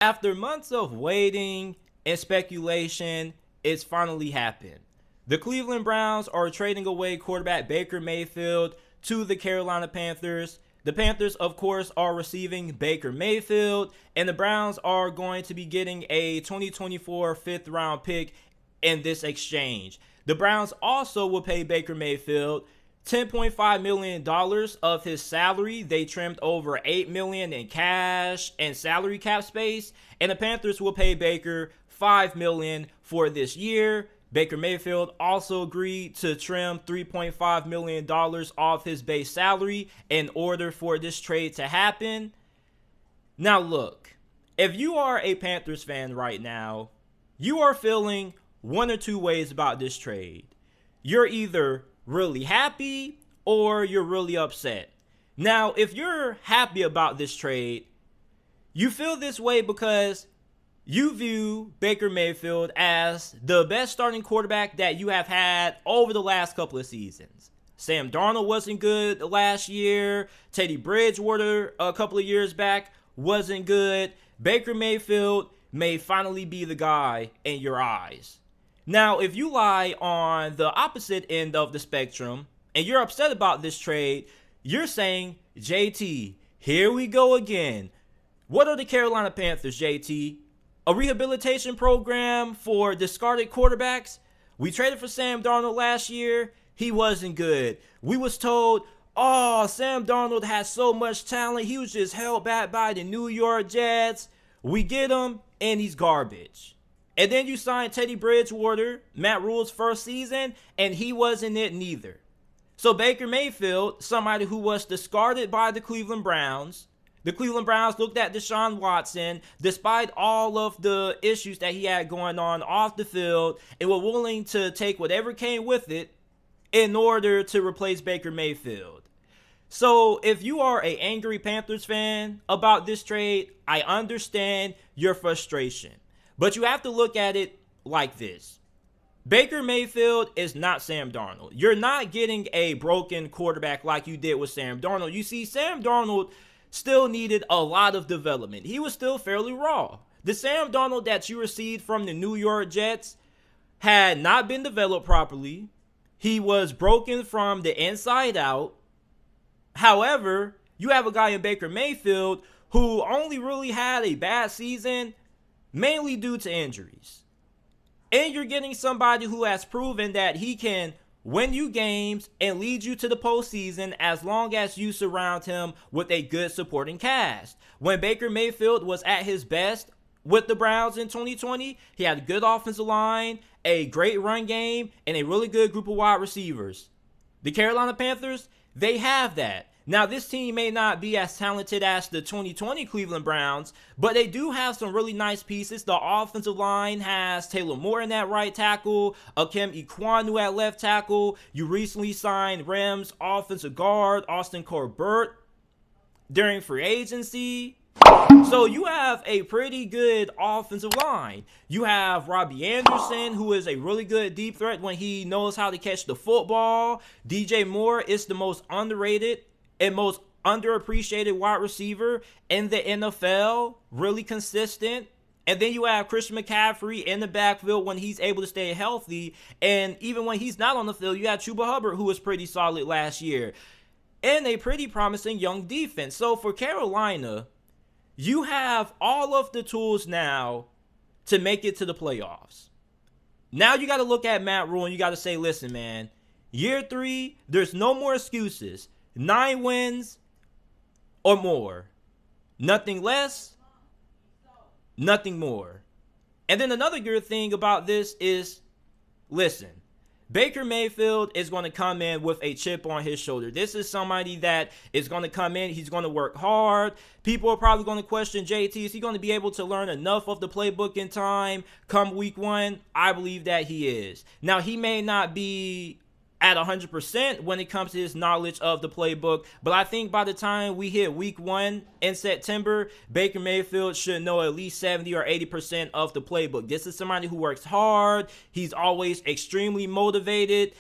After months of waiting and speculation, it's finally happened. The Cleveland Browns are trading away quarterback Baker Mayfield to the Carolina Panthers. The Panthers, of course, are receiving Baker Mayfield, and the Browns are going to be getting a 2024 fifth round pick in this exchange. The Browns also will pay Baker Mayfield $10.5 million of his salary. They trimmed over $8 million in cash and salary cap space. And the Panthers will pay Baker $5 million for this year. Baker Mayfield also agreed to trim $3.5 million off his base salary in order for this trade to happen. Now look, if you are a Panthers fan right now, you are feeling one or two ways about this trade. You're either really happy or you're really upset. Now, if you're happy about this trade, you feel this way because you view Baker Mayfield as the best starting quarterback that you have had over the last couple of seasons. Sam Darnold wasn't good last year. Teddy Bridgewater a couple of years back wasn't good. Baker Mayfield may finally be the guy in your eyes. Now, if you lie on the opposite end of the spectrum and you're upset about this trade, you're saying, JT, here we go again. What are the Carolina Panthers, JT? A rehabilitation program for discarded quarterbacks? We traded for Sam Darnold last year. He wasn't good. We was told, oh, Sam Darnold has so much talent. He was just held back by the New York Jets. We get him, and he's garbage. And then you signed Teddy Bridgewater, Matt Rule's first season, and he wasn't it neither. So Baker Mayfield, somebody who was discarded by the Cleveland Browns looked at Deshaun Watson, despite all of the issues that he had going on off the field, and were willing to take whatever came with it in order to replace Baker Mayfield. So if you are an angry Panthers fan about this trade, I understand your frustration. But you have to look at it like this. Baker Mayfield is not Sam Darnold. You're not getting a broken quarterback like you did with Sam Darnold. You see, Sam Darnold still needed a lot of development. He was still fairly raw. The Sam Darnold that you received from the New York Jets had not been developed properly. He was broken from the inside out. However, you have a guy in Baker Mayfield who only really had a bad season mainly due to injuries. And you're getting somebody who has proven that he can win you games and lead you to the postseason as long as you surround him with a good supporting cast. When Baker Mayfield was at his best with the Browns in 2020, he had a good offensive line, a great run game, and a really good group of wide receivers. The Carolina Panthers, they have that. Now, this team may not be as talented as the 2020 Cleveland Browns, but they do have some really nice pieces. The offensive line has Taylor Moore in that right tackle, Akem Ikwanu at left tackle. You recently signed Rams offensive guard Austin Corbett during free agency. So you have a pretty good offensive line. You have Robbie Anderson, who is a really good deep threat when he knows how to catch the football. DJ Moore is the most underrated and most underappreciated wide receiver in the NFL, really consistent. And then you have Christian McCaffrey in the backfield when he's able to stay healthy. And even when he's not on the field, you have Chuba Hubbard, who was pretty solid last year. And a pretty promising young defense. So for Carolina, you have all of the tools now to make it to the playoffs. Now you got to look at Matt Rule and you got to say, listen, man, year 3, there's no more excuses. 9 wins or more. Nothing less, nothing more. And then another good thing about this is, listen, Baker Mayfield is going to come in with a chip on his shoulder. This is somebody that is going to come in. He's going to work hard. People are probably going to question JT. Is he going to be able to learn enough of the playbook in time come week 1? I believe that he is. Now, he may not be at 100% when it comes to his knowledge of the playbook. But I think by the time we hit week 1 in September, Baker Mayfield should know at least 70 or 80% of the playbook. This is somebody who works hard. He's always extremely motivated.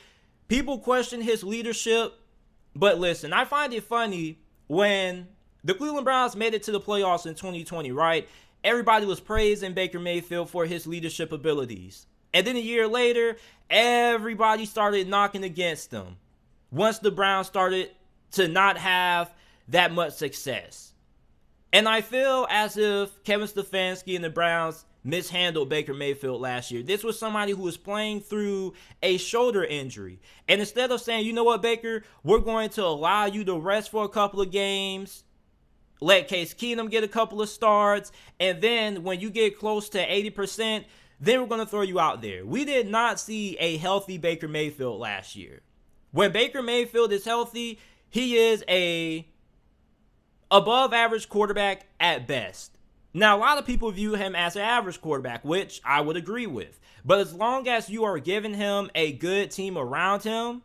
People question his leadership. But listen, I find it funny when the Cleveland Browns made it to the playoffs in 2020, right? everybody was praising Baker Mayfield for his leadership abilities. And then a year later, everybody started knocking against him once the Browns started to not have that much success. And I feel as if Kevin Stefanski and the Browns mishandled Baker Mayfield last year. This was somebody who was playing through a shoulder injury. And instead of saying, you know what, Baker, we're going to allow you to rest for a couple of games, let Case Keenum get a couple of starts, and then when you get close to 80%, then we're going to throw you out there. We did not see a healthy Baker Mayfield last year. When Baker Mayfield is healthy, he is a above average quarterback at best. Now, a lot of people view him as an average quarterback, which I would agree with. But as long as you are giving him a good team around him,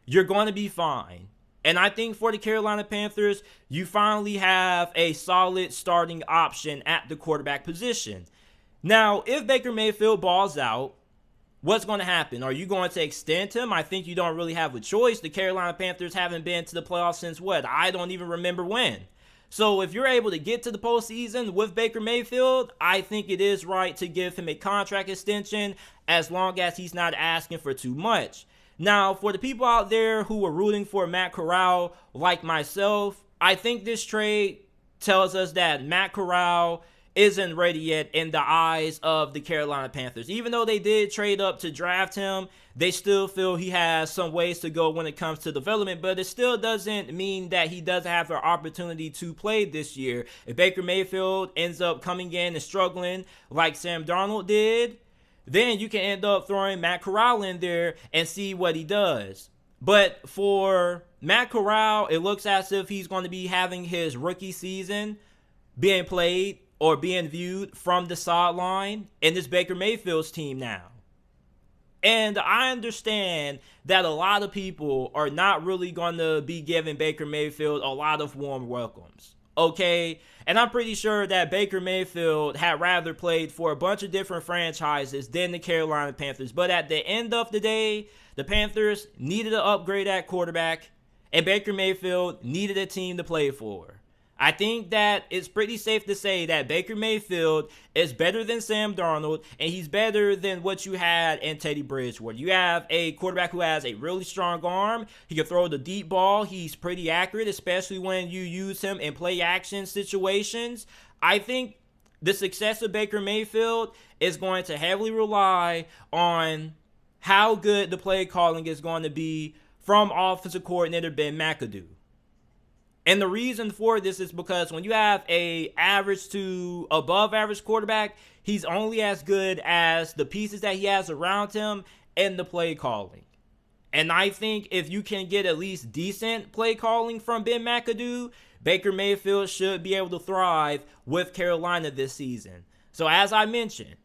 you're going to be fine. And I think for the Carolina Panthers, you finally have a solid starting option at the quarterback position. Now, if Baker Mayfield balls out, what's going to happen? Are you going to extend him? I think you don't really have a choice. The Carolina Panthers haven't been to the playoffs since what? I don't even remember when. So if you're able to get to the postseason with Baker Mayfield, I think it is right to give him a contract extension as long as he's not asking for too much. Now, for the people out there who are rooting for Matt Corral, like myself, I think this trade tells us that Matt Corral isn't ready yet in the eyes of the Carolina Panthers. Even though they did trade up to draft him, they still feel he has some ways to go when it comes to development, but it still doesn't mean that he doesn't have the opportunity to play this year. If Baker Mayfield ends up coming in and struggling like Sam Darnold did, then you can end up throwing Matt Corral in there and see what he does. But for Matt Corral, it looks as if he's going to be having his rookie season being played or being viewed from the sideline in this Baker Mayfield's team now. And I understand that a lot of people are not really going to be giving Baker Mayfield a lot of warm welcomes. Okay? And I'm pretty sure that Baker Mayfield had rather played for a bunch of different franchises than the Carolina Panthers. But at the end of the day, the Panthers needed to upgrade at quarterback, and Baker Mayfield needed a team to play for. I think that it's pretty safe to say that Baker Mayfield is better than Sam Darnold, and he's better than what you had in Teddy Bridgewater. You have a quarterback who has a really strong arm. He can throw the deep ball. He's pretty accurate, especially when you use him in play action situations. I think the success of Baker Mayfield is going to heavily rely on how good the play calling is going to be from offensive coordinator Ben McAdoo. And the reason for this is because when you have a average to above average quarterback, he's only as good as the pieces that he has around him and the play calling. And I think if you can get at least decent play calling from Ben McAdoo, Baker Mayfield should be able to thrive with Carolina this season. So as I mentioned,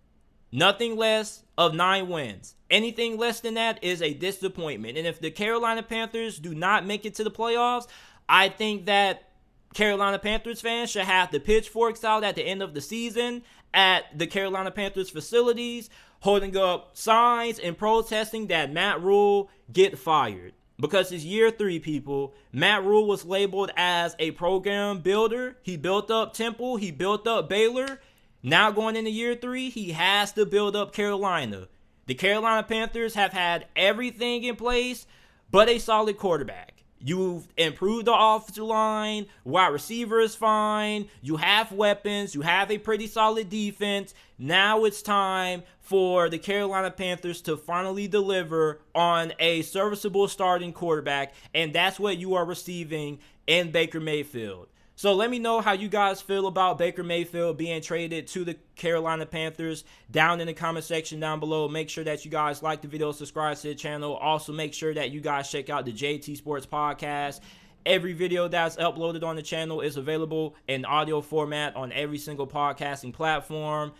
nothing less of 9 wins. Anything less than that is a disappointment. And if the Carolina Panthers do not make it to the playoffs, I think that Carolina Panthers fans should have the pitchforks out at the end of the season at the Carolina Panthers facilities, holding up signs and protesting that Matt Rule get fired. Because it's year 3, people. Matt Rule was labeled as a program builder. He built up Temple. He built up Baylor. Now going into year 3, he has to build up Carolina. The Carolina Panthers have had everything in place but a solid quarterback. You've improved the offensive line, wide receiver is fine, you have weapons, you have a pretty solid defense. Now it's time for the Carolina Panthers to finally deliver on a serviceable starting quarterback, and that's what you are receiving in Baker Mayfield. So let me know how you guys feel about Baker Mayfield being traded to the Carolina Panthers down in the comment section down below. Make sure that you guys like the video, subscribe to the channel. Also, make sure that you guys check out the JT Sports Podcast. Every video that's uploaded on the channel is available in audio format on every single podcasting platform.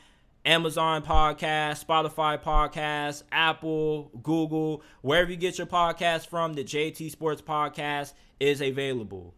Amazon Podcast, Spotify Podcast, Apple, Google, wherever you get your podcast from, the JT Sports Podcast is available.